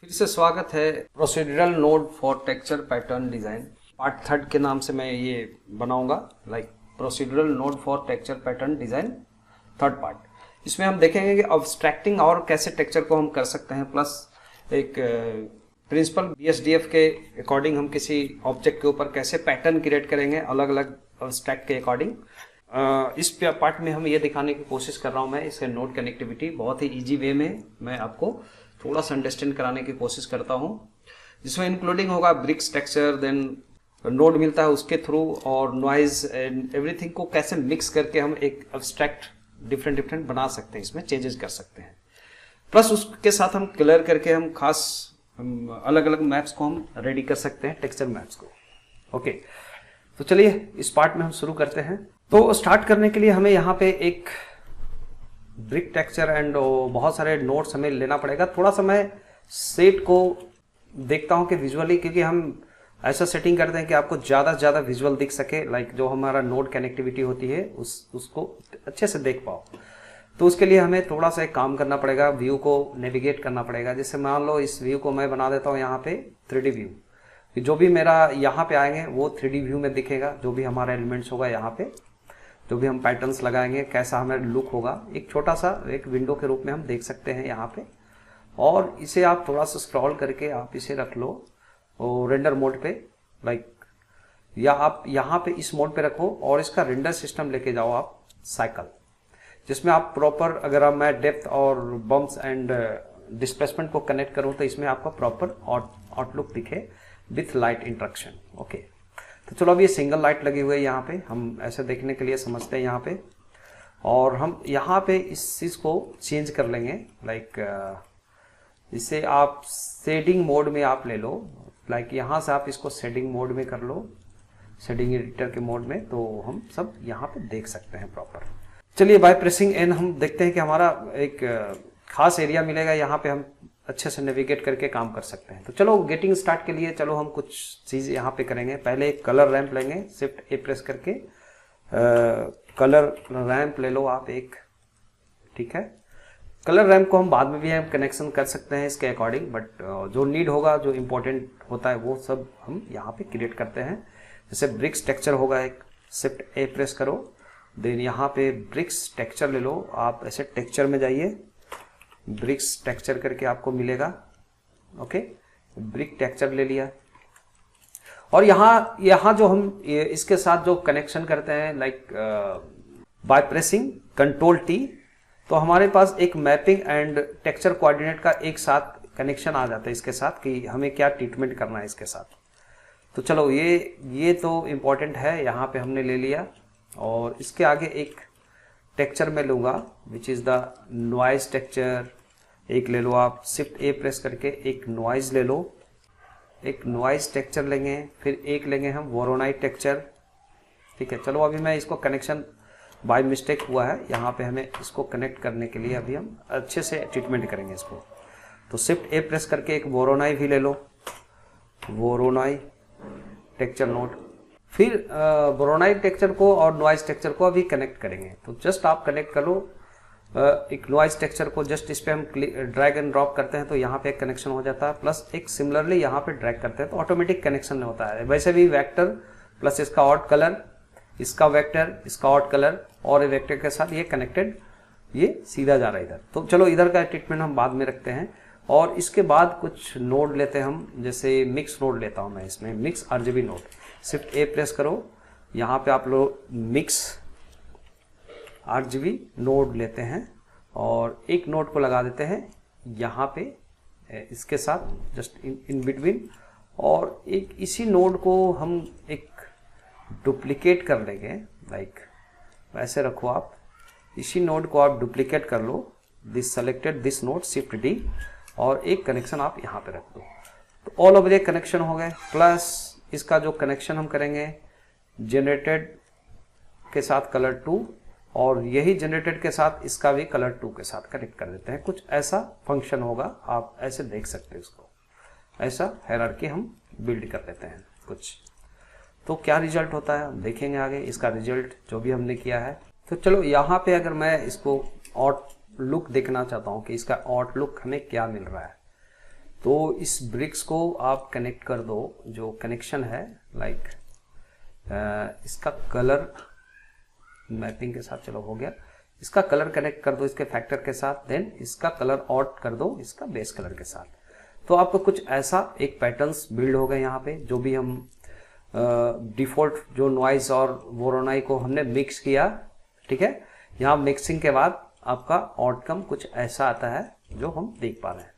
फिर से स्वागत है procedural node for texture pattern design part third के नाम से मैं ये बनाऊंगा procedural node for texture pattern design third part. इसमें हम देखेंगे कि अब्स्ट्रैक्टिंग और कैसे टेक्सचर को हम कर सकते हैं, प्लस एक प्रिंसिपल BSDF के अकॉर्डिंग हम किसी ऑब्जेक्ट के ऊपर कैसे पैटर्न क्रिएट करेंगे अलग अलग अब्स्ट्रैक्ट के अकॉर्डिंग। इस पार्ट में हम ये दिखाने की कोशिश कर रहा हूँ मैं इसके नोड कनेक्टिविटी बहुत ही इजी वे में मैं आपको थोड़ा सा अंडरस्टैंड कराने की कोशिश करता हूँ, जिसमें इंक्लूडिंग होगा ब्रिक्स टेक्सचर, देन नोड मिलता है उसके थ्रू, और नॉइज एंड एवरीथिंग को कैसे मिक्स करके हम एक अब्स्ट्रैक्ट डिफरेंट बना सकते हैं, इसमें चेंजेस कर सकते हैं। प्लस उसके साथ हम कलर करके हम खास अलग अलग मैप्स को हम रेडी कर सकते हैं, टेक्सचर मैप्स को। ओके, तो चलिए इस पार्ट में हम शुरू करते हैं। तो स्टार्ट करने के लिए हमें यहाँ पे एक ब्रिक टेक्सचर एंड बहुत सारे नोट्स हमें लेना पड़ेगा। थोड़ा सा मैं सेट को देखता हूँ कि विजुअली, क्योंकि हम ऐसा सेटिंग करते हैं कि आपको ज़्यादा से ज़्यादा विजुअल दिख सके, जो हमारा नोड कनेक्टिविटी होती है उसको अच्छे से देख पाओ। तो उसके लिए हमें थोड़ा सा एक काम करना पड़ेगा, व्यू को नेविगेट करना पड़ेगा। जैसे मान लो इस व्यू को मैं बना देता हूँ यहाँ पे 3D व्यू, जो भी मेरा यहाँ पे आएंगे वो 3D व्यू में दिखेगा। जो भी हमारा एलिमेंट्स होगा यहाँ पे, जो भी हम पैटर्न्स लगाएंगे, कैसा हमें लुक होगा, एक छोटा सा एक विंडो के रूप में हम देख सकते हैं यहाँ पे। और इसे आप थोड़ा सा स्क्रॉल करके आप इसे रख लो और रेंडर मोड पे, या आप यहाँ पे इस मोड पे रखो और इसका रेंडर सिस्टम लेके जाओ आप साइकिल, जिसमें आप प्रॉपर, अगर मैं डेप्थ और बम्प्स एंड डिस्प्लेसमेंट को कनेक्ट करूँ तो इसमें आपका प्रॉपर आउटलुक दिखे विथ लाइट इंट्रैक्शन। ओके, तो चलो अब ये सिंगल लाइट लगी हुई है यहाँ पे, हम ऐसे देखने के लिए समझते हैं यहाँ पे। और हम यहाँ पे इस चीज़ को चेंज कर लेंगे, इसे आप शेडिंग मोड में आप ले लो, यहाँ से आप इसको शेडिंग मोड में कर लो, शेडिंग एडिटर के मोड में, तो हम सब यहाँ पे देख सकते हैं प्रॉपर। चलिए बाय प्रेसिंग एन हम देखते हैं कि हमारा एक खास एरिया मिलेगा, यहाँ पे हम अच्छे से नेविगेट करके काम कर सकते हैं। तो चलो गेटिंग स्टार्ट के लिए चलो हम कुछ चीज़ यहाँ पे करेंगे। पहले एक कलर रैंप लेंगे, शिफ्ट ए प्रेस करके कलर रैंप ले लो आप एक, ठीक है। कलर रैंप को हम बाद में भी हम कनेक्शन कर सकते हैं इसके अकॉर्डिंग, बट जो नीड होगा, जो इम्पोर्टेंट होता है वो सब हम यहाँ पे क्रिएट करते हैं। जैसे ब्रिक्स टेक्सचर होगा एक, शिफ्ट ए प्रेस करो, देन यहाँ पे ब्रिक्स टेक्सचर ले लो आप, ऐसे टेक्सचर में जाइए, ब्रिक्स टेक्सचर करके आपको मिलेगा। ओके, ब्रिक टेक्सचर ले लिया। और यहाँ जो हम इसके साथ जो कनेक्शन करते हैं बाय प्रेसिंग कंट्रोल T, तो हमारे पास एक मैपिंग एंड टेक्सचर कोऑर्डिनेट का एक साथ कनेक्शन आ जाता है इसके साथ, कि हमें क्या ट्रीटमेंट करना है इसके साथ। तो चलो ये तो इम्पोर्टेंट है, यहाँ पे हमने ले लिया। और इसके आगे एक टेक्सचर में लूँगा which is the noise texture, एक ले लो आप, शिफ्ट ए प्रेस करके एक नॉइज ले लो, एक नॉइज टेक्सचर लेंगे, फिर एक लेंगे हम वोरोनाइट टेक्सचर, ठीक है। चलो अभी मैं इसको कनेक्शन बाय मिस्टेक हुआ है, यहाँ पे हमें इसको कनेक्ट करने के लिए अभी हम अच्छे से ट्रीटमेंट करेंगे इसको। तो शिफ्ट ए प्रेस करके एक वोरोनाई भी ले लो, वोरोनाई टेक्सचर नोड, फिर वोरोनाई टेक्सचर को और नॉइज टेक्सचर को अभी कनेक्ट करेंगे। तो जस्ट आप कनेक्ट कर लो एक नॉइज टेक्सचर को, जस्ट इस पे हम ड्रैग एंड ड्रॉप करते हैं तो यहाँ पे एक कनेक्शन हो जाता है, प्लस एक सिमिलरली यहाँ पे ड्रैग करते हैं तो ऑटोमेटिक कनेक्शन होता है। वैसे भी वेक्टर प्लस इसका ऑड कलर, इसका वेक्टर, इसका ऑड कलर और ये वेक्टर के साथ ये कनेक्टेड, ये सीधा जा रहा है इधर। तो चलो इधर का ट्रीटमेंट हम बाद में रखते हैं। और इसके बाद कुछ नोड लेते हैं हम, जैसे मिक्स नोड लेता हूँ मैं इसमें, मिक्स RGB नोड, शिफ्ट ए प्रेस करो, यहाँ पे आप लोग मिक्स RGB नोड लेते हैं और एक नोड को लगा देते हैं यहाँ पे इसके साथ जस्ट इन बिटवीन, और एक इसी नोड को हम एक डुप्लीकेट कर लेंगे, ऐसे रखो आप, इसी नोड को आप डुप्लीकेट कर लो, this selected this node, shift D, और एक कनेक्शन आप यहाँ पे रख दो। तो ऑल ओवर ये कनेक्शन हो गए, प्लस इसका जो कनेक्शन हम करेंगे जनरेटेड के साथ कलर 2, और यही जनरेटेड के साथ इसका भी कलर 2 के साथ कनेक्ट कर देते हैं। कुछ ऐसा फंक्शन होगा, आप ऐसे देख सकते हैं इसको, ऐसा हायरार्की हम बिल्ड कर लेते हैं कुछ। तो क्या रिजल्ट होता है देखेंगे आगे, इसका रिजल्ट जो भी हमने किया है। तो चलो यहाँ पे अगर मैं इसको आउटलुक देखना चाहता हूँ कि इसका आउटलुक हमें क्या मिल रहा है, तो इस ब्रिक्स को आप कनेक्ट कर दो, जो कनेक्शन है लाइक इसका कलर मैपिंग के साथ, चलो हो गया, इसका कलर कनेक्ट कर दो इसके फैक्टर के साथ, देन इसका कलर ऑड कर दो इसका बेस कलर के साथ। तो आपको कुछ ऐसा एक पैटर्न्स बिल्ड हो गए यहाँ पे, जो भी हम डिफॉल्ट जो नॉइज और वोरोनाई को हमने मिक्स किया, ठीक है। यहाँ मिक्सिंग के बाद आपका आउटकम कुछ ऐसा आता है जो हम देख पा रहे हैं।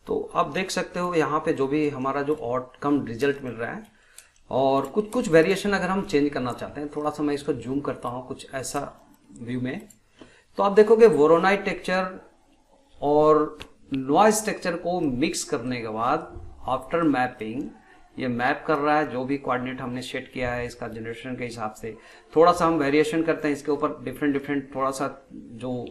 तो आप देख सकते हो यहाँ पे जो भी हमारा जो आउटकम रिजल्ट मिल रहा है, और कुछ कुछ वेरिएशन अगर हम चेंज करना चाहते हैं, थोड़ा सा मैं इसको जूम करता हूँ कुछ ऐसा व्यू में, तो आप देखोगे वोरोनाई टेक्सचर और नॉइज टेक्सचर को मिक्स करने के बाद आफ्टर मैपिंग ये मैप कर रहा है जो भी कोऑर्डिनेट हमने सेट किया है इसका जनरेशन के हिसाब से। थोड़ा सा हम वेरिएशन करते हैं इसके ऊपर, डिफरेंट थोड़ा सा जो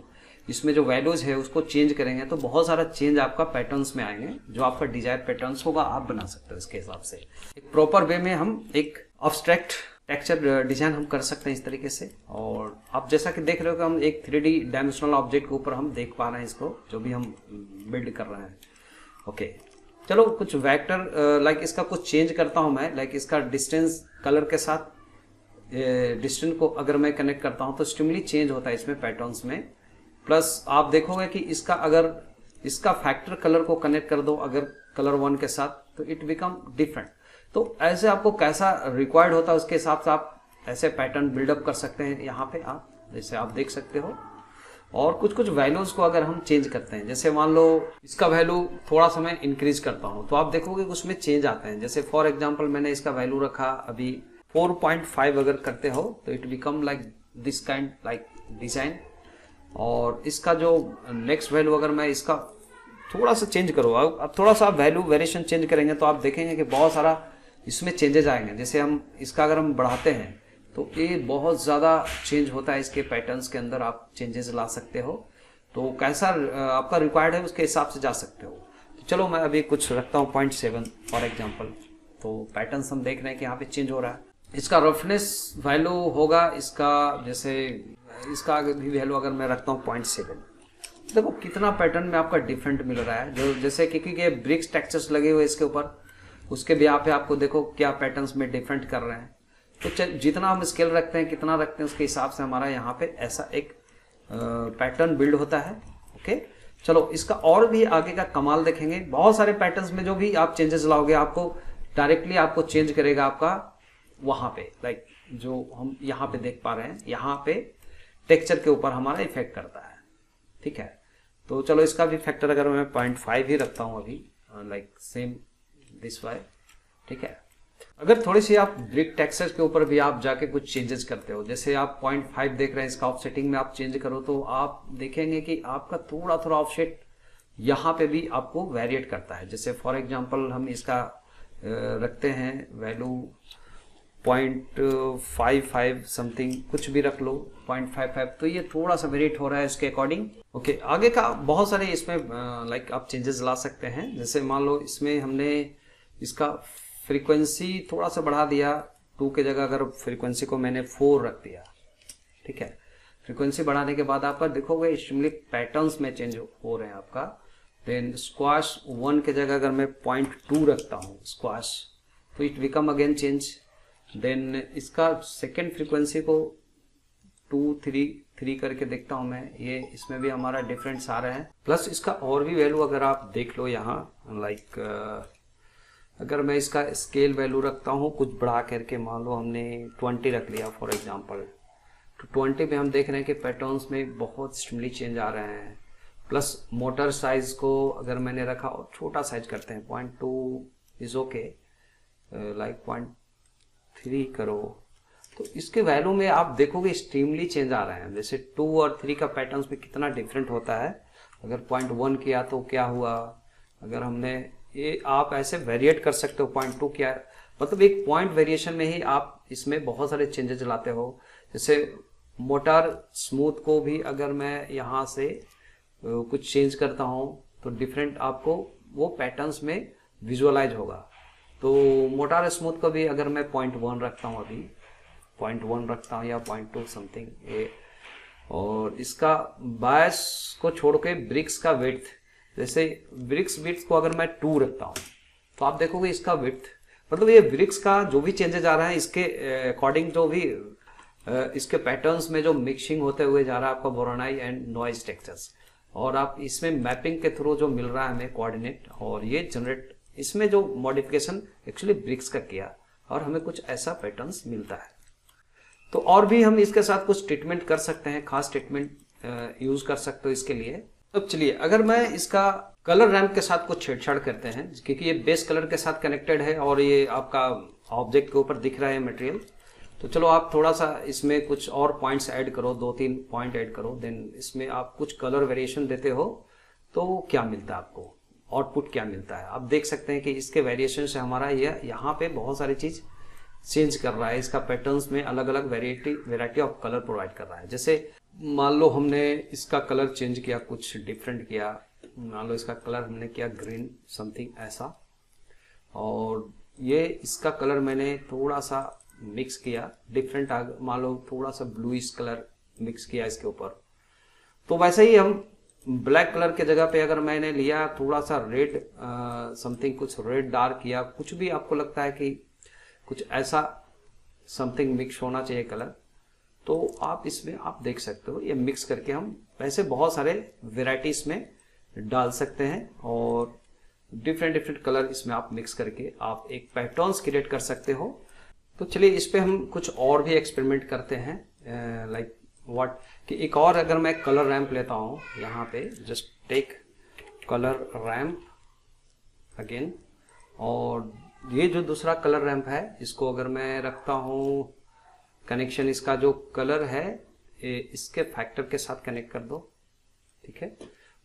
इसमें जो वैल्यूज है उसको चेंज करेंगे तो बहुत सारा चेंज आपका पैटर्न्स में आएंगे, जो आपका डिजायर पैटर्न्स होगा आप बना सकते हो इसके हिसाब से। एक प्रॉपर वे में हम एक अब्स्ट्रैक्ट टेक्सचर डिजाइन हम कर सकते हैं इस तरीके से। और आप जैसा कि देख रहे हो कि हम एक 3D डायमेंशनल ऑब्जेक्ट के ऊपर हम देख पा रहे हैं इसको, जो भी हम बिल्ड कर रहे हैं। ओके, चलो कुछ वेक्टर लाइक इसका कुछ चेंज करता हूं मैं, लाइक इसका डिस्टेंस कलर के साथ डिस्टेंस को अगर मैं कनेक्ट करता हूं तो स्टिमली चेंज होता है इसमें पैटर्न्स में। प्लस आप देखोगे कि इसका अगर इसका फैक्टर कलर को कनेक्ट कर दो अगर कलर 1 के साथ, तो इट बिकम डिफरेंट। तो ऐसे आपको कैसा रिक्वायर्ड होता है उसके हिसाब से आप ऐसे पैटर्न बिल्डअप कर सकते हैं यहाँ पे आप, जैसे आप देख सकते हो। और कुछ कुछ वैल्यूज को अगर हम चेंज करते हैं, जैसे मान लो इसका वैल्यू थोड़ा सा मैं इंक्रीज करता हूँ, तो आप देखोगे उसमें चेंज आते हैं। जैसे फॉर एग्जांपल मैंने इसका वैल्यू रखा अभी 4.5 अगर करते हो तो it become like this kind like design. और इसका जो नेक्स्ट वैल्यू अगर मैं इसका थोड़ा सा चेंज करूँ, अब थोड़ा सा वैल्यू वेरिएशन चेंज करेंगे तो आप देखेंगे कि बहुत सारा इसमें चेंजेस आएंगे। जैसे हम इसका अगर हम बढ़ाते हैं तो ये बहुत ज़्यादा चेंज होता है, इसके पैटर्न्स के अंदर आप चेंजेस ला सकते हो। तो कैसा आपका रिक्वायर्ड है उसके हिसाब से जा सकते हो। तो चलो मैं अभी कुछ रखता हूँ 0.7 फॉर एग्जांपल। तो पैटर्न्स हम देख रहे हैं कि यहाँ पे चेंज हो रहा है। इसका रफनेस वैल्यू होगा इसका, जैसे इसका भी वैल्यू अगर मैं रखता हूँ 0.7, देखो कितना पैटर्न में आपका डिफरेंट मिल रहा है। जो जैसे क्योंकि ये ब्रिक्स टेक्सचर्स लगे हुए इसके ऊपर, उसके भी यहाँ पे आपको देखो क्या पैटर्न्स में डिफरेंट कर रहे हैं। तो जितना हम स्केल रखते हैं कितना रखते हैं उसके हिसाब से हमारा यहाँ पे ऐसा एक पैटर्न बिल्ड होता है। ओके, चलो इसका और भी आगे का कमाल देखेंगे। बहुत सारे पैटर्न्स में जो भी आप चेंजेस लाओगे आपको डायरेक्टली आपको चेंज करेगा आपका वहाँ पे, लाइक जो हम यहाँ पे देख पा रहे हैं, यहाँ पे टेक्सचर के ऊपर हमारा इफेक्ट करता है। ठीक है, तो चलो इसका भी फैक्टर अगर मैं 0.5 ही रखता हूँ अभी, लाइक सेम दिस वाई। ठीक है, अगर थोड़ी सी आप ब्रिक टेक्सचर के ऊपर भी आप जाके कुछ चेंजेस करते हो, जैसे आप 0.5 देख रहे हैं, इसका ऑफसेटिंग में आप चेंज करो तो आप देखेंगे कि आपका थोड़ा थोड़ा ऑफसेट यहाँ पे भी आपको वेरिएट करता है। जैसे फॉर एग्जांपल हम इसका रखते हैं वैल्यू 0.55 समथिंग, कुछ भी रख लो 0.55, तो ये थोड़ा सा वेरिएट हो रहा है इसके अकॉर्डिंग। ओके, आगे का बहुत सारे इसमें लाइक आप चेंजेस ला सकते हैं। जैसे मान लो इसमें हमने इसका फ्रीक्वेंसी थोड़ा सा बढ़ा दिया, 2 के जगह अगर फ्रीक्वेंसी को मैंने 4 रख दिया। ठीक है, फ्रीक्वेंसी बढ़ाने के बाद आपका देखोगे एक्सट्रीमली पैटर्न्स में चेंज हो रहे हैं आपका। देन स्क्वाश 1 के जगह अगर मैं 0.2 रखता हूँ स्क्वाश, तो it become again change. Then इसका सेकेंड फ्रीक्वेंसी को 2, 3 करके देखता हूँ मैं, ये इसमें भी हमारा डिफरेंट्स आ रहे हैं। प्लस इसका और भी वैल्यू अगर आप देख लो यहाँ, लाइक अगर मैं इसका स्केल वैल्यू रखता हूँ कुछ बढ़ा करके, मान लो हमने 20 रख लिया फॉर एग्जांपल, तो 20 पे हम देख रहे हैं कि पैटर्न्स में बहुत स्टिमली चेंज आ रहे हैं। प्लस मोटर साइज को अगर मैंने रखा और छोटा साइज करते हैं, 0.2 इज ओके, लाइक 0.3 करो, तो इसके वैल्यू में आप देखोगे एक्सट्रीमली चेंज आ रहे हैं। जैसे 2 और 3 का पैटर्न्स में कितना डिफरेंट होता है। अगर 0.1 किया तो क्या हुआ, अगर हमने ये आप ऐसे वेरिएट कर सकते हो। 0.2 किया मतलब एक पॉइंट वेरिएशन में ही आप इसमें बहुत सारे चेंजेस लाते हो। जैसे मोटार स्मूथ को भी अगर मैं यहाँ से कुछ चेंज करता हूँ तो डिफरेंट आपको वो पैटर्न्स में विजुअलाइज होगा। तो मोटार स्मूथ को भी अगर मैं 0.1 रखता हूँ, अभी 0.1 रखता हूँ या 0.2 समथिंग ये, और इसका बायस को छोड़ के ब्रिक्स का विड्थ जैसे ब्रिक्स विड्थ को अगर मैं 2 रखता हूँ तो आप देखोगे इसका विड्थ, मतलब ये ब्रिक्स का जो भी चेंजेस आ रहा है इसके अकॉर्डिंग जो भी इसके पैटर्न्स में जो मिक्सिंग होते हुए जा रहा है आपका वोरोनाई एंड नॉइज टेक्सचर्स, और आप इसमें मैपिंग के थ्रू जो मिल रहा है हमें कोऑर्डिनेट, और ये जनरेट इसमें जो मॉडिफिकेशन एक्चुअली ब्रिक्स का किया और हमें कुछ ऐसा पैटर्न्स मिलता है। तो और भी हम इसके साथ कुछ ट्रीटमेंट कर सकते हैं, खास ट्रीटमेंट यूज कर सकते हो इसके लिए। अब चलिए अगर मैं इसका कलर रैम्प के साथ कुछ छेड़छाड़ करते हैं, क्योंकि ये बेस कलर के साथ कनेक्टेड है और ये आपका ऑब्जेक्ट के ऊपर दिख रहा है मटेरियल, तो चलो आप थोड़ा सा इसमें कुछ और पॉइंट्स ऐड करो, 2-3 पॉइंट ऐड करो, देन इसमें आप कुछ कलर वेरिएशन देते हो तो क्या मिलता है आपको, आउटपुट क्या मिलता है। आप देख सकते हैं कि इसके वेरिएशन से हमारा ये यहाँ पे बहुत सारी चीज चेंज कर रहा है, इसका पैटर्न्स में अलग अलग वेराइटी ऑफ कलर प्रोवाइड कर रहा है। जैसे मान लो हमने इसका कलर चेंज किया, कुछ डिफरेंट किया, मान लो इसका कलर हमने किया ग्रीन समथिंग ऐसा, और ये इसका कलर मैंने थोड़ा सा मिक्स किया डिफरेंट, मान लो थोड़ा सा ब्लूइश कलर मिक्स किया इसके ऊपर। तो वैसे ही हम ब्लैक कलर के जगह पे अगर मैंने लिया थोड़ा सा रेड समथिंग, कुछ रेड डार्क किया, कुछ भी आपको लगता है कि कुछ ऐसा समथिंग मिक्स होना चाहिए कलर, तो आप इसमें आप देख सकते हो ये मिक्स करके हम वैसे बहुत सारे वेराइटीज में डाल सकते हैं, और डिफरेंट कलर इसमें आप मिक्स करके आप एक पैटर्न्स क्रिएट कर सकते हो। तो चलिए इस पे हम कुछ और भी एक्सपेरिमेंट करते हैं, लाइक व्हाट कि एक और अगर मैं कलर रैम्प लेता हूँ, यहाँ पे just take colour ramp again, और ये जो दूसरा कलर रैम्प है इसको अगर मैं रखता हूँ कनेक्शन, इसका जो कलर है इसके फैक्टर के साथ कनेक्ट कर दो, ठीक है।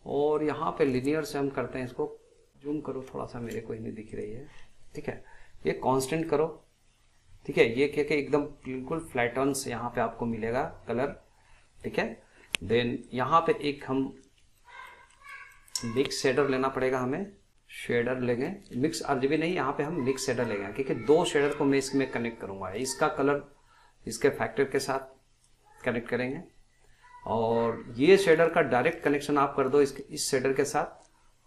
और यहाँ पे लिनियर से हम करते हैं, इसको जूम करो थोड़ा सा, मेरे को ही नहीं दिख रही है, ठीक है। ये कांस्टेंट करो, ठीक है, ये क्या एकदम बिल्कुल फ्लैटन्स यहाँ पे आपको मिलेगा कलर, ठीक है। देन यहाँ पे एक हम मिक्स शेडर लेना पड़ेगा हमें, शेडर लेंगे, मिक्स आरजीबी नहीं, यहाँ पे हम मिक्स शेडर लेंगे, क्योंकि 2 शेडर को मैं इसमें कनेक्ट करूंगा, इसका कलर इसके फैक्टर के साथ कनेक्ट करेंगे, और ये शेडर का डायरेक्ट कनेक्शन आप कर दो इस शेडर के साथ,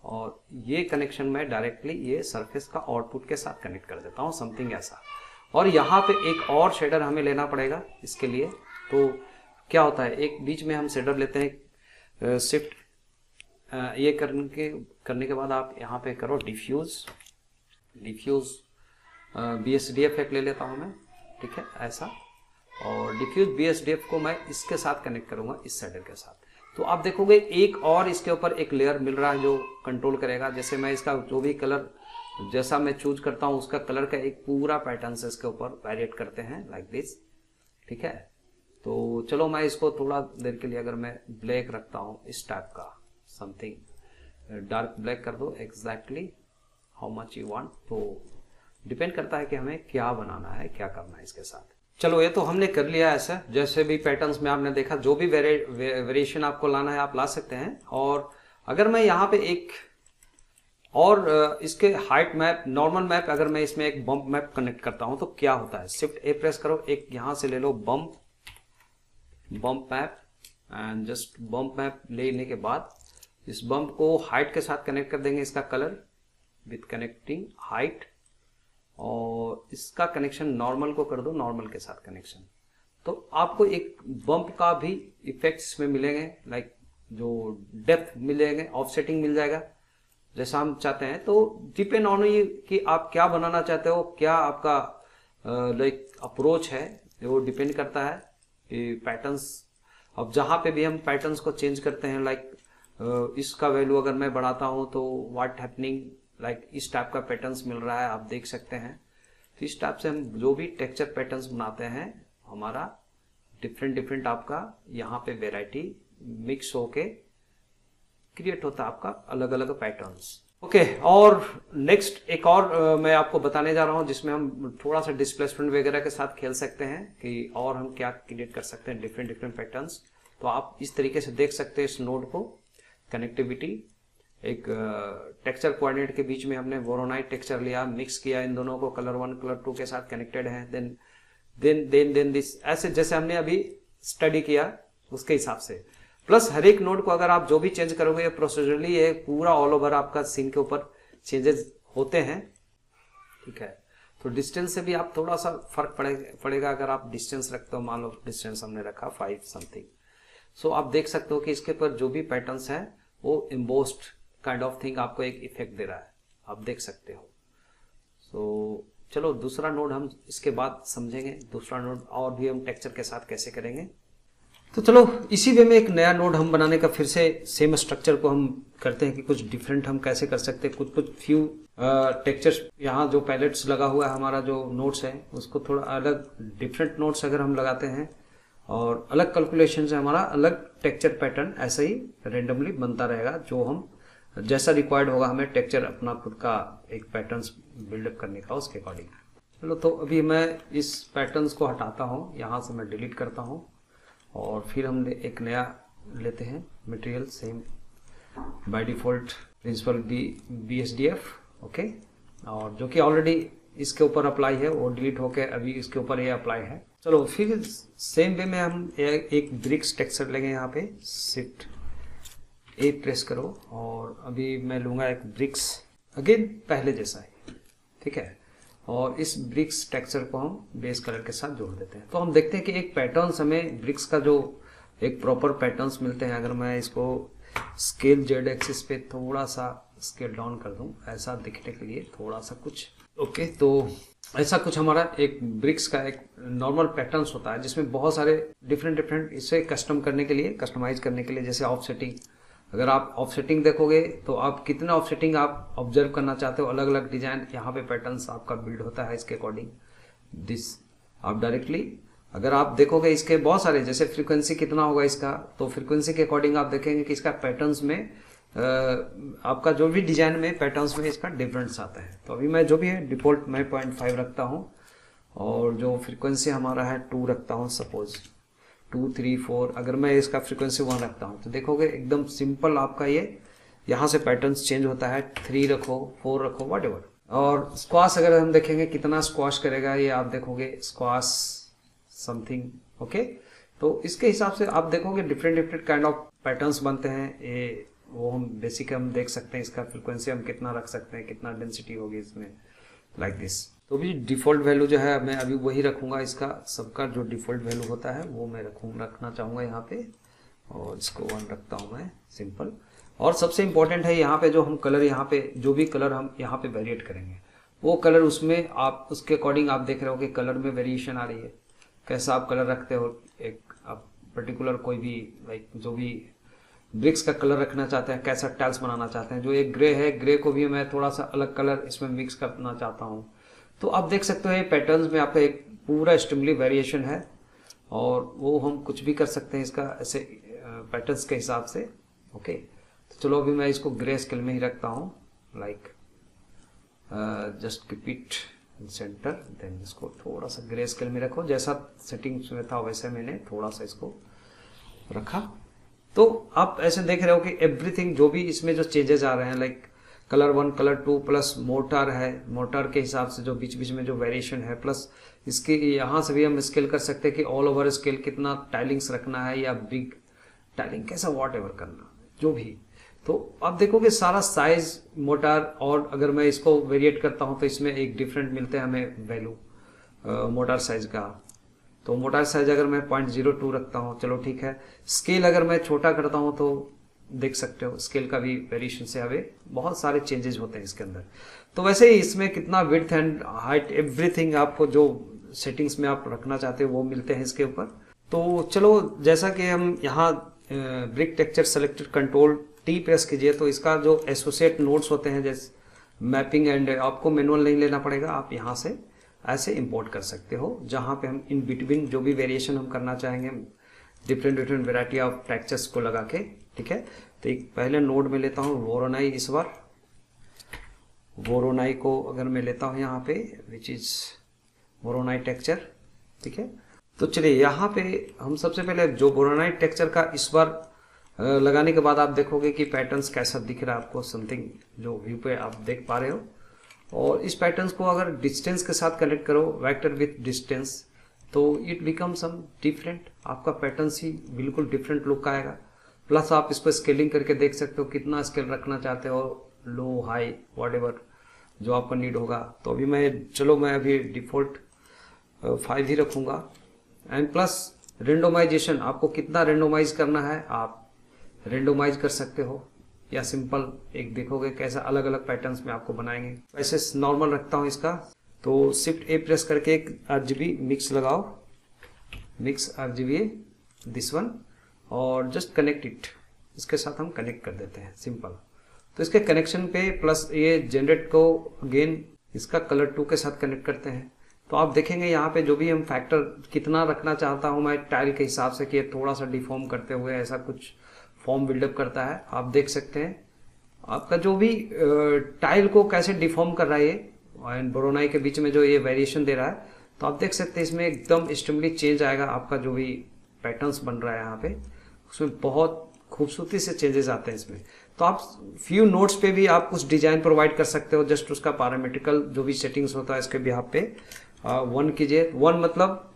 और ये कनेक्शन मैं डायरेक्टली ये सरफेस का आउटपुट के साथ कनेक्ट कर देता हूँ, समथिंग ऐसा। और यहाँ पे एक और शेडर हमें लेना पड़ेगा इसके लिए। तो क्या होता है, एक बीच में हम शेडर लेते हैं, शिफ्ट ये करने के बाद आप यहाँ पे करो डिफ्यूज BSDF एक ले लेता हूँ मैं, ठीक है ऐसा, और डिफ्यूज BSDF को मैं इसके साथ कनेक्ट करूंगा इस शेडर के साथ। तो आप देखोगे एक और इसके ऊपर एक लेयर मिल रहा है जो कंट्रोल करेगा, जैसे मैं इसका जो भी कलर जैसा मैं चूज करता हूं उसका कलर का एक पूरा पैटर्न से इसके ऊपर वेरिएट करते हैं लाइक दिस, ठीक है। तो चलो मैं इसको थोड़ा देर के लिए अगर मैं ब्लैक रखता हूं, इस टाइप का समथिंग डार्क ब्लैक कर दो, exactly how much you want. तो डिपेंड करता है कि हमें क्या बनाना है, क्या करना है इसके साथ। चलो ये तो हमने कर लिया ऐसा, जैसे भी पैटर्न्स में आपने देखा जो भी वेरिएशन आपको लाना है आप ला सकते हैं। और अगर मैं यहाँ पे एक और इसके हाइट मैप, नॉर्मल मैप, अगर मैं इसमें एक बम्प मैप कनेक्ट करता हूं तो क्या होता है, शिफ्ट A प्रेस करो, एक यहां से ले लो bump map, and just bump map लेने के बाद इस बम्प को हाइट के साथ कनेक्ट कर देंगे, इसका कलर विथ कनेक्टिंग हाइट, और इसका कनेक्शन नॉर्मल को कर दो, नॉर्मल के साथ कनेक्शन। तो आपको एक बम्प का भी इफेक्ट्स इसमें मिलेंगे, लाइक जो डेप्थ मिलेंगे, ऑफसेटिंग मिल जाएगा जैसा हम चाहते हैं। तो डिपेंड ऑन ये कि आप क्या बनाना चाहते हो, क्या आपका लाइक अप्रोच है, वो डिपेंड करता है कि पैटर्न्स। अब जहां पे भी हम पैटर्न्स को चेंज करते हैं, लाइक इसका वैल्यू अगर मैं बढ़ाता हूं तो व्हाट हैपनिंग, लाइक इस टाइप का पैटर्न्स मिल रहा है, आप देख सकते हैं। तो इस टाइप से हम जो भी टेक्सचर पैटर्न्स बनाते हैं, हमारा डिफरेंट आपका यहाँ पे वेराइटी मिक्स होके क्रिएट होता है आपका अलग अलग पैटर्न्स। ओके, और नेक्स्ट एक और मैं आपको बताने जा रहा हूँ जिसमें हम थोड़ा सा डिस्प्लेसमेंट वगैरह के साथ खेल सकते हैं कि और हम क्या क्रिएट कर सकते हैं डिफरेंट पैटर्न्स। तो आप इस तरीके से देख सकते हैं इस नोड को, कनेक्टिविटी, एक टेक्सचर कोऑर्डिनेट के बीच में हमने वोरोनाई टेक्सचर लिया, मिक्स किया, इन दोनों को कलर 1 कलर 2 के साथ कनेक्टेड है, देन दिस, ऐसे जैसे हमने अभी स्टडी किया उसके हिसाब से। प्लस हर एक नोड को अगर आप जो भी चेंज करोगे ये प्रोसीजरली ये पूरा ऑल ओवर आपका सीन के ऊपर चेंजेस होते हैं, ठीक है। तो डिस्टेंस से भी आप थोड़ा सा फर्क पड़ेगा अगर आप डिस्टेंस रखते हो, मान लो डिस्टेंस हमने रखा 5 समथिंग, सो आप देख सकते हो कि इसके ऊपर जो भी पैटर्न्स हैं वो एम्बोस्ड काइंड ऑफ थिंग आपको एक इफेक्ट दे रहा है, आप देख सकते हो। सो चलो दूसरा नोड हम इसके बाद समझेंगे, दूसरा नोड और भी हम टेक्सचर के साथ कैसे करेंगे। तो चलो इसी वे में एक नया नोड हम बनाने का फिर से सेम स्ट्रक्चर को हम करते हैं कि कुछ डिफरेंट हम कैसे कर सकते हैं। कुछ फ्यू टेक्सचर्स यहाँ जो पैलेट्स लगा हुआ है हमारा जो नोट्स है उसको थोड़ा अलग डिफरेंट नोट्स अगर हम लगाते हैं और अलग कैलकुलेशन से हमारा अलग टेक्सचर पैटर्न ऐसे ही रेंडमली बनता रहेगा, जो हम जैसा रिक्वायर्ड होगा हमें टेक्सचर अपना खुद का एक पैटर्न्स बिल्डअप करने का उसके अकॉर्डिंग। चलो तो अभी मैं इस पैटर्न्स को हटाता हूँ, यहाँ से मैं डिलीट करता हूँ और फिर हम एक नया लेते हैं material same by default principal BSDF, okay, और जो कि ऑलरेडी इसके ऊपर अप्लाई है वो डिलीट होके अभी इसके ऊपर ये अप्लाई है। चलो फिर सेम वे में हम एक ब्रिक्स टेक्सचर लेंगे, यहाँ पे शिफ्ट A प्रेस करो और अभी मैं लूँगा एक ब्रिक्स अगेन पहले जैसा है, ठीक है, और इस ब्रिक्स टेक्सचर को हम बेस कलर के साथ जोड़ देते हैं। तो हम देखते हैं कि एक पैटर्न्स हमें ब्रिक्स का जो एक प्रॉपर पैटर्न्स मिलते हैं। अगर मैं इसको स्केल Z एक्सिस पे थोड़ा सा स्केल डाउन कर दूं ऐसा दिखने के लिए थोड़ा सा कुछ, ओके, तो ऐसा कुछ हमारा एक ब्रिक्स का एक नॉर्मल पैटर्न्स होता है जिसमें बहुत सारे डिफरेंट इसे कस्टम करने के लिए, कस्टमाइज करने के लिए, जैसे ऑफसेटिंग। अगर आप ऑफसेटिंग देखोगे तो आप कितना ऑफसेटिंग आप ऑब्जर्व करना चाहते हो, अलग अलग डिजाइन यहाँ पे पैटर्न्स आपका बिल्ड होता है इसके अकॉर्डिंग। दिस आप डायरेक्टली अगर आप देखोगे इसके बहुत सारे, जैसे फ्रीक्वेंसी कितना होगा इसका, तो फ्रीक्वेंसी के अकॉर्डिंग आप देखेंगे कि इसका पैटर्न्स में आपका जो भी डिजाइन में पैटर्न्स में इसका डिफरेंस आता है। तो अभी मैं जो भी है डिफॉल्ट मैं 0.5 रखता हूँ और जो फ्रीक्वेंसी हमारा है 2 रखता हूँ, सपोज 2, 3, 4, अगर मैं इसका फ्रीक्वेंसी 1 रखता हूँ तो देखोगे एकदम सिंपल आपका ये यहाँ से पैटर्न्स चेंज होता है। 3 रखो, 4 रखो, व्हाटएवर। और स्क्वाश अगर हम देखेंगे कितना स्क्वाश करेगा ये आप देखोगे, स्क्वाश समथिंग, ओके। तो इसके हिसाब से आप देखोगे डिफरेंट काइंड ऑफ पैटर्न्स बनते हैं। ये वो हम बेसिक हम देख सकते हैं, इसका फ्रीक्वेंसी हम कितना रख सकते हैं, कितना डेंसिटी होगी इसमें, लाइक दिस। तो भी डिफ़ॉल्ट वैल्यू जो है मैं अभी वही रखूँगा, इसका सबका जो डिफ़ॉल्ट वैल्यू होता है वो मैं रखना चाहूँगा यहाँ पे, और इसको 1 रखता हूँ मैं, सिंपल। और सबसे इम्पॉर्टेंट है यहाँ पे जो हम कलर, यहाँ पे जो भी कलर हम यहाँ पे वेरिएट करेंगे वो कलर उसमें आप उसके अकॉर्डिंग आप देख रहे हो कि कलर में वेरिएशन आ रही है। कैसा आप कलर रखते हो, एक आप पर्टिकुलर कोई भी लाइक जो भी ब्रिक्स का कलर रखना चाहते हैं, कैसा टाइल्स बनाना चाहते हैं। जो एक ग्रे है, ग्रे को भी मैं थोड़ा सा अलग कलर इसमें मिक्स करना चाहता हूँ। तो आप देख सकते हो ये पैटर्न्स में आपका एक पूरा स्ट्रिंगली वेरिएशन है और वो हम कुछ भी कर सकते हैं इसका ऐसे पैटर्न्स के हिसाब से, ओके। तो चलो अभी मैं इसको ग्रे स्केल में ही रखता हूँ, like just keep it in centre, then इसको थोड़ा सा ग्रे स्केल में रखो, जैसा सेटिंग्स में था वैसे मैंने थोड़ा सा इसको रखा। तो आप ऐसे देख रहे हो कि एवरीथिंग जो भी इसमें जो चेंजेस आ रहे हैं, like colour 1, colour 2 plus motor है, मोटर के हिसाब से जो बीच बीच में जो वेरिएशन है, प्लस इसके यहाँ से भी हम स्केल कर सकते हैं कि ऑल ओवर स्केल कितना टाइलिंग्स रखना है या बिग टाइलिंग कैसा व्हाटएवर करना जो भी। तो आप देखोगे सारा साइज मोटर, और अगर मैं इसको वेरिएट करता हूँ तो इसमें एक डिफरेंट मिलते हैं हमें वैल्यू मोटर साइज का। तो मोटर साइज अगर मैं 0.02 रखता हूँ, चलो ठीक है। स्केल अगर मैं छोटा करता हूँ तो देख सकते हो स्केल का भी वेरिएशन से हमें बहुत सारे चेंजेस होते हैं इसके अंदर। तो वैसे ही इसमें कितना विड्थ एंड हाइट एवरीथिंग आपको जो सेटिंग्स में आप रखना चाहते हो वो मिलते हैं इसके ऊपर। तो चलो जैसा कि हम यहाँ brick texture selected control T press कीजिए तो इसका जो एसोसिएट नोट्स होते हैं जैसे मैपिंग एंड, आपको मैनुअल नहीं लेना पड़ेगा, आप यहाँ से ऐसे इंपोर्ट कर सकते हो, जहाँ पे हम इन बिटवीन जो भी वेरिएशन हम करना चाहेंगे डिफरेंट वेराइटी ऑफ टेक्सचर्स को लगा के, ठीक है। तो एक पहले नोड में लेता हूँ वोरोनाई, इस बार वोरोनाई को अगर मैं लेता हूँ यहाँ पे विच इज वोरोनाई टेक्सचर, ठीक है। तो चलिए यहाँ पे हम सबसे पहले जो वोरोनाई टेक्सचर का इस बार लगाने के बाद आप देखोगे कि पैटर्न्स कैसा दिख रहा है आपको, समथिंग जो व्यू पे आप देख पा रहे हो। और इस पैटर्न्स को अगर डिस्टेंस के साथ कनेक्ट करो, वेक्टर विथ डिस्टेंस, तो इट बिकम सम डिफरेंट, आपका पैटर्न्स ही बिल्कुल डिफरेंट लुक आएगा। प्लस आप इस पर स्केलिंग करके देख सकते हो कितना स्केल रखना चाहते हो, लो हाई व्हाटएवर जो आपका नीड होगा। तो अभी मैं अभी डिफ़ॉल्ट 5 ही रखूँगा। एंड प्लस रेंडोमाइजेशन, आपको कितना रेंडोमाइज करना है आप रेंडोमाइज कर सकते हो, या सिंपल एक देखोगे कैसा अलग अलग पैटर्न्स में आपको बनाएंगे। वैसे नॉर्मल रखता हूँ इसका, तो शिफ्ट ए प्रेस करके एक RGB मिक्स लगाओ, मिक्स RGB दिस वन, और जस्ट कनेक्ट इट, इसके साथ हम कनेक्ट कर देते हैं सिंपल। तो इसके कनेक्शन पे प्लस ये जनरेट को अगेन इसका कलर 2 के साथ कनेक्ट करते हैं। तो आप देखेंगे यहाँ पे जो भी हम फैक्टर कितना रखना चाहता हूँ मैं टाइल के हिसाब से कि थोड़ा सा डिफॉर्म करते हुए ऐसा कुछ फॉर्म बिल्डअप करता है। आप देख सकते हैं आपका जो भी टाइल को कैसे डिफॉर्म कर रहा है ये, एंड बोरोनाई के बीच में जो ये वेरिएशन दे रहा है। तो आप देख सकते हैं इसमें एकदम एक्सट्रीमली चेंज आएगा, आपका जो भी पैटर्न्स बन रहा है यहाँ पे उसमें बहुत खूबसूरती से चेंजेस आते हैं इसमें। तो आप फ्यू नोट्स पे भी आप कुछ डिजाइन प्रोवाइड कर सकते हो, जस्ट उसका पैरामेट्रिकल जो भी सेटिंग्स होता है इसके भी आप पे 1 कीजिए। 1 मतलब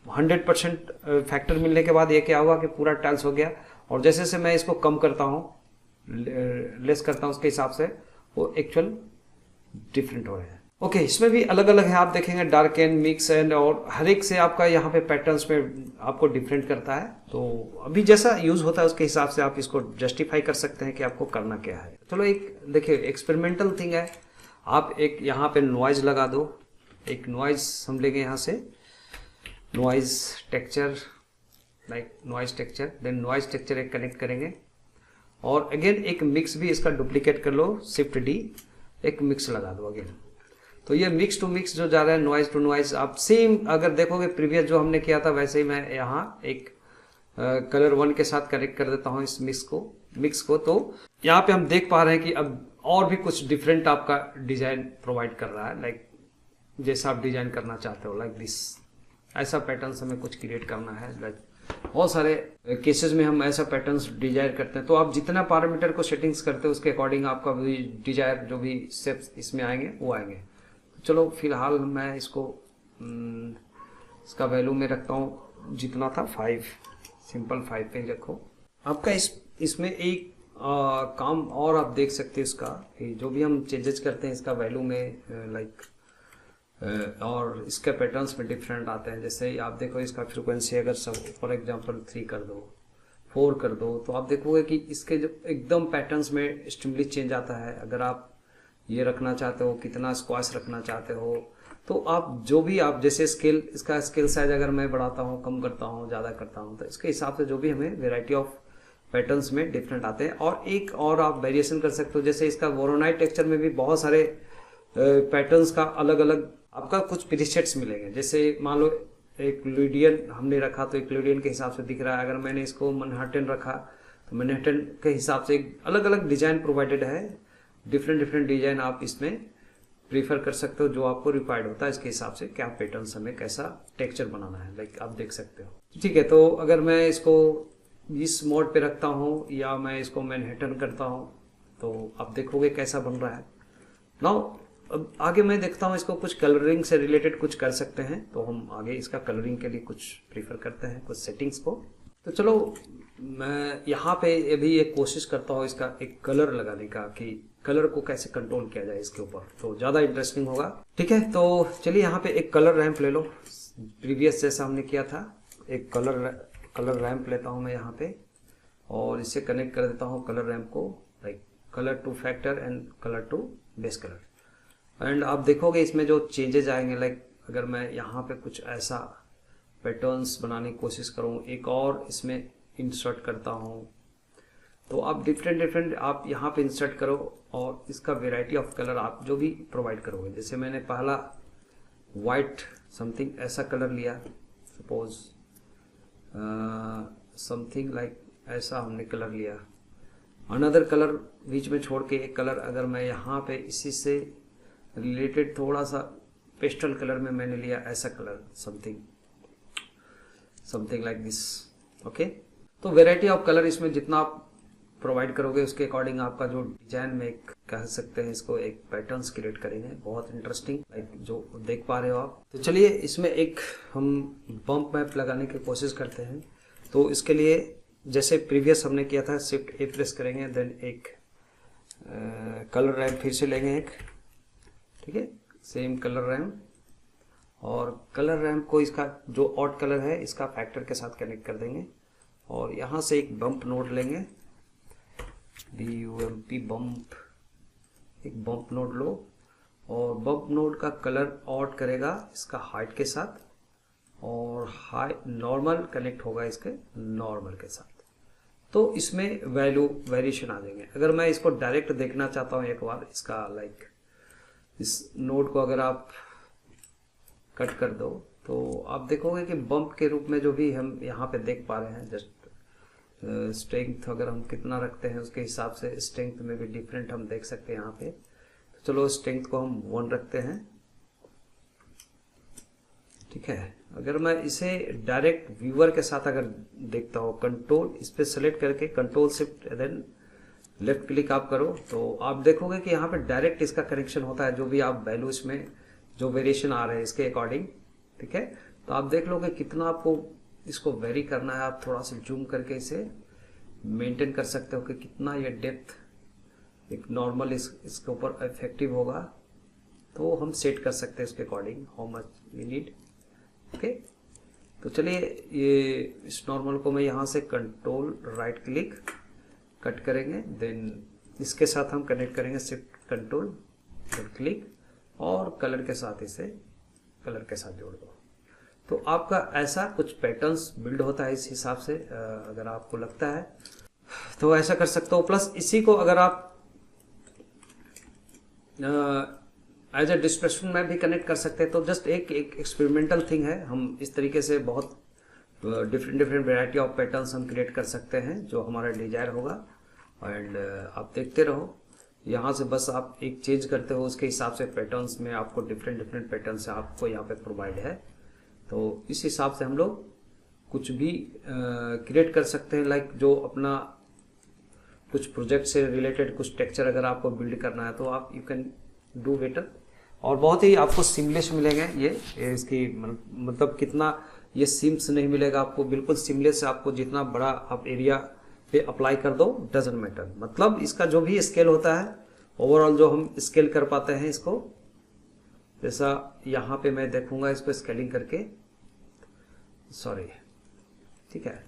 100% फैक्टर मिलने के बाद ये क्या होगा कि पूरा टाइल्स हो गया, और जैसे जैसे मैं इसको कम करता हूँ लेस करता हूँ उसके हिसाब से वो एक्चुअल डिफरेंट हो रहे हैं। ओके, इसमें भी अलग अलग है, आप देखेंगे डार्क एंड मिक्स एंड, और हर एक से आपका यहाँ पे पैटर्न्स में आपको डिफरेंट करता है। तो अभी जैसा यूज होता है उसके हिसाब से आप इसको जस्टिफाई कर सकते हैं कि आपको करना क्या है। चलो एक देखिए एक्सपेरिमेंटल थिंग है, आप एक यहाँ पे नॉइज लगा दो, एक नॉइज हम लेंगे यहाँ से noise texture, like noise texture, then noise texture एक कनेक्ट करेंगे, और अगेन एक मिक्स भी इसका डुप्लीकेट कर लो, शिफ्ट D, एक मिक्स लगा दो अगेन। तो ये मिक्स टू मिक्स जो जा रहा है, नॉइज टू नॉइज, आप सेम अगर देखोगे प्रीवियस जो हमने किया था वैसे ही मैं यहाँ एक कलर 1 के साथ कनेक्ट कर देता हूँ इस मिक्स को। तो यहाँ पे हम देख पा रहे हैं कि अब और भी कुछ डिफरेंट आपका डिजाइन प्रोवाइड कर रहा है, लाइक जैसा आप डिजाइन करना चाहते हो, लाइक दिस, ऐसा पैटर्न्स हमें कुछ क्रिएट करना है। लाइक बहुत सारे केसेस में हम ऐसा पैटर्न्स डिजायर करते हैं। तो आप जितना पैरामीटर को सेटिंग्स करते हो उसके अकॉर्डिंग आपका भी डिजायर जो भी स्टेप्स इसमें आएंगे वो आएंगे। चलो फिलहाल मैं इसको इसका वैल्यू में रखता हूँ जितना था 5, सिंपल 5 पे रखो। आपका इसमें एक काम और आप देख सकते हैं इसका, जो भी हम चेंजेस करते हैं इसका वैल्यू में लाइक और इसके पैटर्न्स में डिफरेंट आते हैं। जैसे आप देखो इसका फ्रीक्वेंसी अगर सब फॉर एग्जांपल 3 कर दो, 4 कर दो, तो आप देखोगे कि इसके जो एकदम पैटर्न्स में एक्सट्रीमली चेंज आता है। अगर आप ये रखना चाहते हो, कितना स्क्वाश रखना चाहते हो, तो आप जो भी आप जैसे स्केल, इसका स्केल साइज अगर मैं बढ़ाता हूँ, कम करता हूँ, ज़्यादा करता हूँ, तो इसके हिसाब से जो भी हमें वेराइटी ऑफ पैटर्न्स में डिफरेंट आते हैं। और एक और आप वेरिएशन कर सकते हो, जैसे इसका वोरोनाइट टेक्सचर में भी बहुत सारे पैटर्न्स का अलग अलग आपका कुछ प्रीसेट्स मिलेंगे। जैसे मान लो एक लुइडियन हमने रखा तो एक लुइडियन के हिसाब से दिख रहा है, अगर मैंने इसको मैनहट्टन रखा तो मैनहट्टन के हिसाब से अलग अलग डिजाइन प्रोवाइडेड है। डिफरेंट डिजाइन आप इसमें प्रीफर कर सकते हो जो आपको रिक्वायर्ड होता है, इसके हिसाब से क्या पैटर्न्स हमें कैसा टेक्सचर बनाना है, लाइक आप देख सकते हो। ठीक है, तो अगर मैं इसको इस मोड पे रखता हूँ या मैं इसको मैनहट्टन करता हूँ तो आप देखोगे कैसा बन रहा है। नाउ अब आगे मैं देखता हूँ इसको कुछ कलरिंग से रिलेटेड कुछ कर सकते हैं, तो हम आगे इसका कलरिंग के लिए कुछ प्रीफर करते हैं कुछ सेटिंग्स को। तो चलो मैं यहाँ पे अभी एक कोशिश करता हूँ इसका एक कलर लगाने का, कि कलर को कैसे कंट्रोल किया जाए इसके ऊपर, तो ज़्यादा इंटरेस्टिंग होगा। ठीक है, तो चलिए यहाँ पे एक कलर रैंप ले लो, प्रीवियस जैसा हमने किया था। एक कलर रैंप लेता हूँ मैं यहाँ पे, और इससे कनेक्ट कर देता हूँ कलर रैंप को, like colour to factor and colour to base colour. And आप देखोगे इसमें जो चेंजेस आएंगे, लाइक अगर मैं यहाँ पे कुछ ऐसा पैटर्न्स बनाने की कोशिश करूँ, एक और इसमें इंसर्ट करता हूँ, तो आप डिफरेंट आप यहाँ पे इंसर्ट करो और इसका वेराइटी ऑफ कलर आप जो भी प्रोवाइड करोगे। जैसे मैंने पहला वाइट समथिंग ऐसा कलर लिया, सपोज समथिंग लाइक ऐसा हमने कलर लिया, अनदर कलर बीच में छोड़ के एक कलर अगर मैं यहाँ पे इसी से रिलेटेड थोड़ा सा पेस्टल कलर में मैंने लिया, ऐसा colour something like this. Okay, तो वेराइटी ऑफ कलर इसमें जितना आप प्रोवाइड करोगे उसके अकॉर्डिंग आपका जो डिजाइन में कह सकते हैं इसको एक पैटर्न्स क्रिएट करेंगे, बहुत इंटरेस्टिंग लाइक जो देख पा रहे हो आप। तो चलिए इसमें एक हम बम्प मैप लगाने की कोशिश करते हैं। तो इसके लिए जैसे प्रीवियस हमने किया था, शिफ्ट ए प्रेस करेंगे, देन एक कलर रैम फिर से लेंगे एक, ठीक है, सेम कलर रैम, और कलर रैम को इसका जो ऑड कलर है इसका फैक्टर के साथ कनेक्ट कर देंगे, और यहाँ से एक बम्प नोड लेंगे, BUMP बम्प, एक बम्प नोड लो, और बम्प नोड का कलर ऑड करेगा इसका हाइट के साथ, और हाई नॉर्मल कनेक्ट होगा इसके नॉर्मल के साथ, तो इसमें वैल्यू वेरिएशन आ जाएंगे। अगर मैं इसको डायरेक्ट देखना चाहता हूँ एक बार इसका, लाइक इस नोड को अगर आप कट कर दो तो आप देखोगे कि बम्प के रूप में जो भी हम यहाँ पे देख पा रहे हैं, जस्ट स्ट्रेंथ अगर हम कितना रखते हैं उसके हिसाब से स्ट्रेंथ में भी डिफरेंट हम देख सकते हैं यहाँ पे। तो चलो स्ट्रेंथ को हम 1 रखते हैं, ठीक है। अगर मैं इसे डायरेक्ट व्यूअर के साथ अगर देखता हूँ, कंट्रोल इस पर सेलेक्ट करके control shift then left click आप करो, तो आप देखोगे कि यहाँ पे डायरेक्ट इसका कनेक्शन होता है, जो भी आप वैल्यू इसमें जो वेरिएशन आ रहे हैं इसके अकॉर्डिंग, ठीक है। तो आप देख लोगे कितना आपको इसको वेरी करना है, आप थोड़ा सा जूम करके इसे मेंटेन कर सकते हो कि कितना ये डेप्थ एक नॉर्मल इसके ऊपर इफेक्टिव होगा, तो हम सेट कर सकते हैं इसके according how much we need, okay. तो चलिए ये इस नॉर्मल को मैं यहाँ से कंट्रोल राइट क्लिक कट करेंगे, देन इसके साथ हम कनेक्ट करेंगे शिफ्ट कंट्रोल क्लिक, और कलर के साथ इसे कलर के साथ जोड़ दो, तो आपका ऐसा कुछ पैटर्न्स बिल्ड होता है इस हिसाब से। अगर आपको लगता है तो ऐसा कर सकते हो। प्लस इसी को अगर आप एज ए डिस्क्रिप्शन में भी कनेक्ट कर सकते हैं, तो जस्ट एक एक्सपेरिमेंटल थिंग है। हम इस तरीके से बहुत डिफरेंट वेराइटी ऑफ पैटर्न्स हम क्रिएट कर सकते हैं जो हमारा डिजायर होगा, एंड आप देखते रहो। यहाँ से बस आप एक चेंज करते हो, उसके हिसाब से पैटर्न्स में आपको डिफरेंट पैटर्न्स आपको यहाँ पे प्रोवाइड है, तो इस हिसाब से हम लोग कुछ भी क्रिएट कर सकते हैं। लाइक जो अपना कुछ प्रोजेक्ट से रिलेटेड कुछ टेक्सचर अगर आपको बिल्ड करना है तो आप यू कैन डू बेटर, और बहुत ही आपको सीमलेस मिलेंगे ये इसकी मतलब कितना ये सीम्स नहीं मिलेगा आपको, बिल्कुल सीमलेस। आपको जितना बड़ा आप एरिया पे अप्लाई कर दो डजंट मैटर, मतलब इसका जो भी स्केल होता है ओवरऑल जो हम स्केल कर पाते हैं इसको, जैसा यहाँ पे मैं देखूंगा इसको स्केलिंग करके, सॉरी, ठीक है।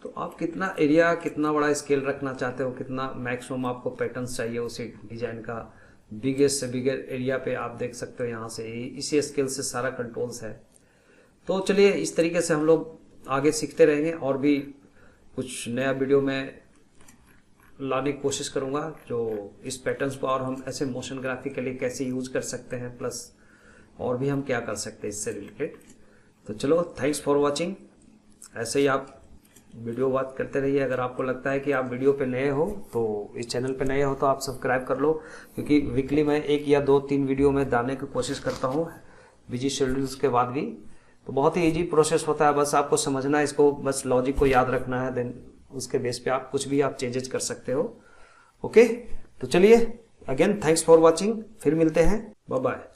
तो आप कितना एरिया कितना बड़ा स्केल रखना चाहते हो, कितना मैक्सिमम आपको पैटर्न्स चाहिए उसी डिजाइन का, बिगेस्ट से बिगर एरिया पे आप देख सकते हो। यहाँ से इसी स्केल से सारा कंट्रोल्स है। तो चलिए इस तरीके से हम लोग आगे सीखते रहेंगे, और भी कुछ नया वीडियो में लाने की कोशिश करूँगा जो इस पैटर्न्स को और हम ऐसे मोशन ग्राफिक के लिए कैसे यूज कर सकते हैं, प्लस और भी हम क्या कर सकते हैं इससे रिलेटेड। तो चलो थैंक्स फॉर वॉचिंग, ऐसे ही आप वीडियो बात करते रहिए। अगर आपको लगता है कि आप वीडियो पे नए हो तो इस चैनल पे नए हो तो आप सब्सक्राइब कर लो, क्योंकि वीकली मैं 1 या 2-3 वीडियो में डालने की कोशिश करता हूँ बिजी शेड्यूल्स के बाद भी। तो बहुत ही इजी प्रोसेस होता है, बस आपको समझना है इसको, बस लॉजिक को याद रखना है, देन उसके बेस पे आप कुछ भी आप चेंजेस कर सकते हो, ओके। तो चलिए अगेन थैंक्स फॉर वॉचिंग, फिर मिलते हैं, बाय बाय।